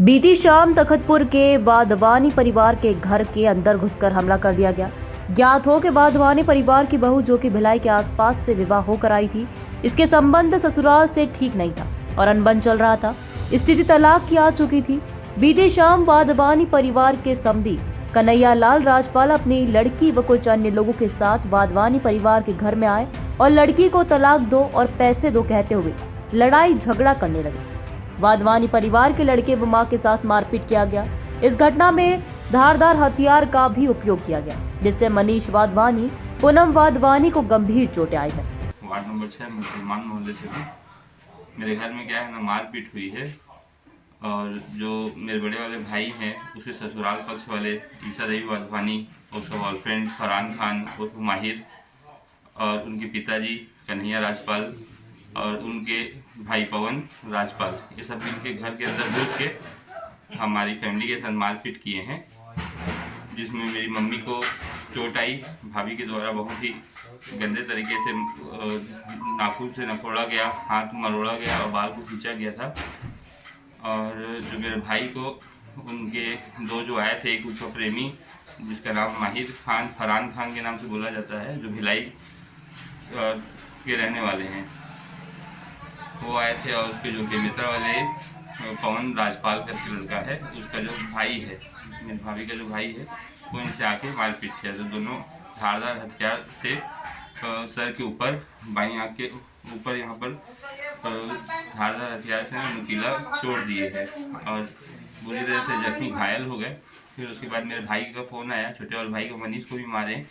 बीती शाम तखतपुर के वाधवानी परिवार के घर के अंदर घुसकर हमला कर दिया गया। ज्ञात हो कि वाधवानी परिवार की बहू जो कि भिलाई के आसपास से विवाह होकर आई थी, इसके संबंध ससुराल से ठीक नहीं था और अनबन चल रहा था। स्थिति तलाक की आ चुकी थी। बीती शाम वाधवानी परिवार के समधी कन्हैया लाल राजपाल अपनी लड़की व कुछ अन्य लोगों के साथ वाधवानी परिवार के घर में आए और लड़की को तलाक दो और पैसे दो कहते हुए लड़ाई झगड़ा करने लगे। वाधवानी परिवार के लड़के व मां के साथ मारपीट किया गया। इस घटना में धारदार हथियार का भी उपयोग किया गया, जिससे मनीष वाधवानी, पूनम वाधवानी को गंभीर चोटें आई है। वार्ड नंबर 6 मुसलमान मोहल्ले से भी मेरे घर में क्या है ना मारपीट हुई है। और जो मेरे बड़े वाले भाई हैं उसके ससुराल पक्ष वाले ईसा देवी वाधवानी, उसका बॉयफ्रेंड फरहान खान उर्फ माहिर और उनके पिताजी कन्हैया राजपाल और उनके भाई पवन राजपाल, ये सब मिलके घर के अंदर घुस के हमारी फैमिली के साथ मारपीट किए हैं, जिसमें मेरी मम्मी को चोट आई। भाभी के द्वारा बहुत ही गंदे तरीके से नाखून से नकोड़ा गया, हाथ मरोड़ा गया और बाल को खींचा गया था। और जो मेरे भाई को उनके दो जो आए थे, एक उसका प्रेमी जिसका नाम माहिर खान, फरहान खान के नाम से बोला जाता है, जो भिलाई के रहने वाले हैं, वो आए थे। और उसके जो बेमित्रा वाले पवन राजपाल करके लड़का है, उसका जो भाई है, मेरी भाभी का जो भाई है, वो इनसे आके मारपीट किया। तो दोनों धारदार हथियार से सर के ऊपर, बाईं आंख के ऊपर यहाँ पर धारदार हथियार से नुकीला चोट दिए है और बुरी तरह से जख्मी घायल हो गए। फिर उसके बाद मेरे भाई का फ़ोन आया, छोटे वाले भाई को, मनीष को भी मारे,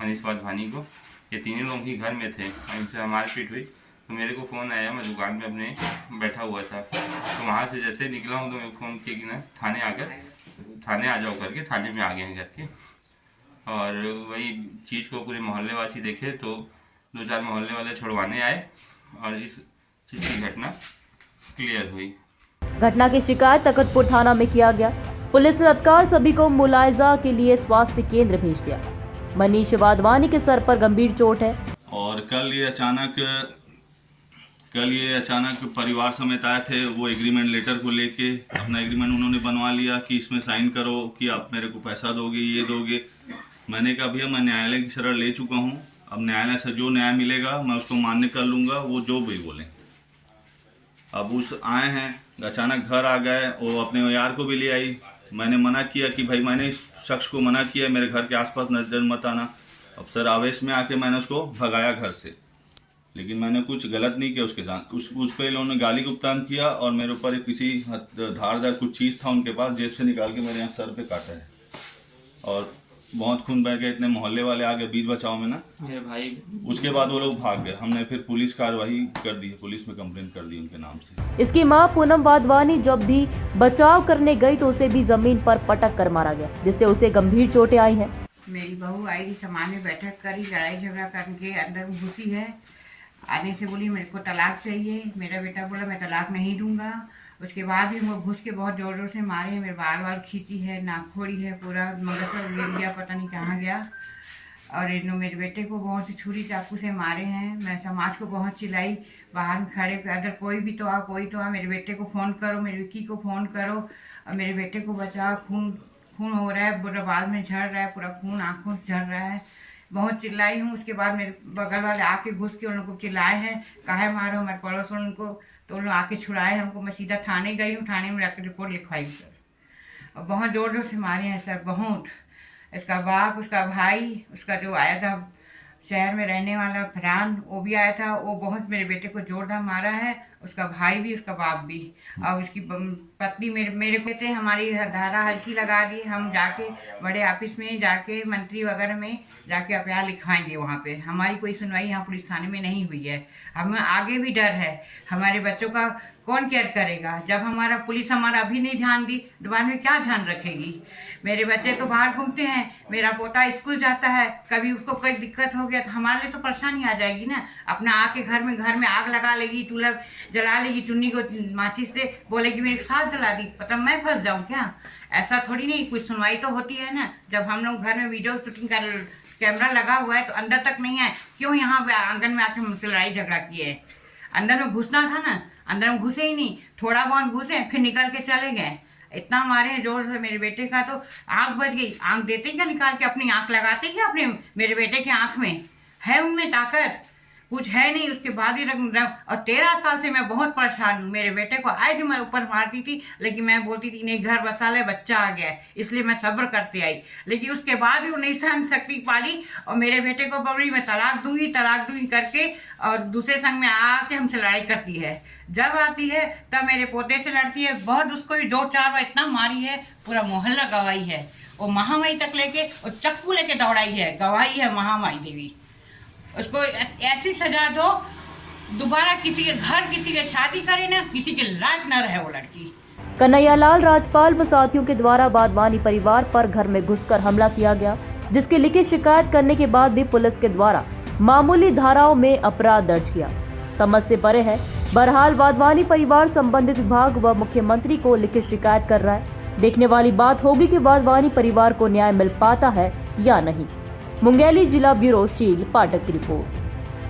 मनीष वाधवानी को। ये तीनों लोग ही घर में थे और इनसे मारपीट हुई। तो मेरे को फ़ोन आया, मैं दुकान में अपने बैठा हुआ था, तो वहाँ से जैसे निकला हूँ तो मैं फ़ोन किया कि ना थाने आ जाओ करके। थाने में आ गए हैं करके। और वही चीज़ को पूरे मोहल्ले वासी देखे तो 2-4 मोहल्ले वाले छुड़वाने आए और इस चीज़ की घटना क्लियर हुई। घटना की शिकायत तखतपुर थाना में किया गया। पुलिस ने तत्काल सभी को मुलायजा के लिए स्वास्थ्य केंद्र भेज दिया। मनीष वाधवानी के सर पर गंभीर चोट है। और कल ये अचानक परिवार समेत आए थे। वो एग्रीमेंट लेटर को लेके अपना एग्रीमेंट उन्होंने बनवा लिया कि इसमें साइन करो कि आप मेरे को पैसा दोगे, ये दोगे। मैंने कहा भैया मैं न्यायालय की शरण ले चुका हूँ, अब न्यायालय से जो न्याय मिलेगा मैं उसको मान्य कर लूँगा, वो जो भी बोले। अब उस आए हैं, अचानक घर आ गए, वो अपने यार को भी ले आई। मैंने मना किया कि भाई, मैंने इस शख्स को मना किया मेरे घर के आसपास नजर मत आना। अब सर आवेश में आके मैंने उसको भगाया घर से, लेकिन मैंने कुछ गलत नहीं किया उसके साथ। उस पर इन्होंने गाली गुप्तान किया और मेरे ऊपर किसी धारदार कुछ चीज़ था उनके पास, जेब से निकाल के मेरे यहाँ सर पे काटा है और बहुत खून बह गया। इतने मोहल्ले वाले आ गए बीच बचाव में ना मेरे भाई। उसके बाद वो लोग भाग गए। हमने फिर पुलिस कार्रवाई कर दी है, पुलिस में कंप्लेंट कर दी उनके नाम से। इसकी मां पूनम वाधवानी जब भी बचाव करने गई तो उसे भी जमीन पर पटक कर मारा गया, जिससे उसे गंभीर चोटें आई हैं। मेरी बहू आई थी, सामान्य बैठक करी, लड़ाई झगड़ा करके अंदर घुसी है। आने से बोली मेरे को तलाक चाहिए। मेरा बेटा बोला मैं तलाक नहीं दूंगा। उसके बाद भी वो घुस के बहुत ज़ोर ज़ोर से मारे हैं। मेरे बाल खींची है, नाखोड़ी है, पूरा मगजर गिर गया, पता नहीं कहाँ गया। और इन्होंने मेरे बेटे को बहुत सी छुरी चाकू से मारे हैं। मैं समाज को बहुत चिल्लाई, बाहर में खड़े पे, अगर कोई भी तो आ, कोई तो आ, मेरे बेटे को फ़ोन करो, मेरी विक्की को फ़ोन करो और मेरे बेटे को बचाओ। खून हो रहा है, पूरा बाल में झड़ रहा है, पूरा खून आँखों से झड़ रहा है। बहुत चिल्लाई हूँ। उसके बाद मेरे बगल वाले आके घुस के उन लोग को चिल्लाए हैं, काहे मारो हमारे पड़ोसन उनको, तो उन लोग आके छुड़ाए हमको। मैं सीधा थाने गई हूँ, थाने में जाकर रिपोर्ट लिखवाई सर। और बहुत ज़ोर ज़ोर से मारे हैं सर, बहुत। इसका बाप, उसका भाई, उसका जो आया था शहर में रहने वाला फरहान, वो भी आया था। वो बहुत मेरे बेटे को जोरदार मारा है, उसका भाई भी, उसका बाप भी। और उसकी पत्नी मेरे को थे, हमारी धारा हल्की लगा दी। हम जाके बड़े ऑफिस में जाके, मंत्री वगैरह में जाके एफआईआर लिखवाएंगे। वहाँ पे हमारी कोई सुनवाई यहाँ पुलिस थाने में नहीं हुई है। हमें आगे भी डर है, हमारे बच्चों का कौन केयर करेगा? जब हमारा पुलिस हमारा अभी नहीं ध्यान दी तो बाद में क्या ध्यान रखेगी? मेरे बच्चे तो बाहर घूमते हैं, मेरा पोता स्कूल जाता है, कभी उसको कोई दिक्कत हो गया तो हमारे लिए तो परेशानी आ जाएगी ना। अपना आके घर में आग लगा लेगी, चूल्हा जला लेगी, चुन्नी को माचिस से बोलेगी मेरे साथ जला दी, पता मैं फंस जाऊँ क्या? ऐसा थोड़ी नहीं, कुछ सुनवाई तो होती है ना। जब हम लोग घर में वीडियो शूटिंग कर, कैमरा लगा हुआ है तो अंदर तक नहीं है, क्यों यहाँ आंगन में आके हमसे लड़ाई झगड़ा किए है? अंदर में घुसना था ना, अंदर में घुसे ही नहीं, थोड़ा बहुत घुसे फिर निकल के चले गए। इतना मारे हैं जोर से, मेरे बेटे का तो आंख बच गई। आंख देते क्या, निकाल के अपनी आंख लगाते क्या अपने मेरे बेटे के आंख में? है उनमें ताकत? कुछ है नहीं। उसके बाद ही और 13 साल से मैं बहुत परेशान हूँ। मेरे बेटे को आज मैं ऊपर मारती थी, लेकिन मैं बोलती थी नहीं, घर बसा ले, बच्चा आ गया है, इसलिए मैं सब्र करते आई। लेकिन उसके बाद भी वो नहीं सहन शक्ति पाली और मेरे बेटे को बोली मैं तलाक दूंगी करके, और दूसरे संग में आके हमसे लड़ाई करती है। जब आती है तब मेरे पोते से लड़ती है। बहुत उसको भी 2-4 बार इतना मारी है, पूरा मोहल्ला गवाही है। वो महामाई तक लेके और चक्कू लेके दौड़ाई है, गवाही है महामाई देवी। उसको ऐसी सजा दो, दोबारा किसी के घर किसी के शादी करे ना, किसी के लायक न रहे वो लड़की। कन्हैयालाल राजपाल व साथियों के द्वारा वाधवानी परिवार पर घर में घुसकर हमला किया गया, जिसकी लिखित शिकायत करने के बाद भी पुलिस के द्वारा मामूली धाराओं में अपराध दर्ज किया। समझ से परे है। बहरहाल वाधवानी परिवार संबंधित विभाग व मुख्यमंत्री को लिखित शिकायत कर रहा है। देखने वाली बात होगी कि वाधवानी परिवार को न्याय मिल पाता है या नहीं। मुंगेली जिला ब्यूरो शील पाठक की रिपोर्ट।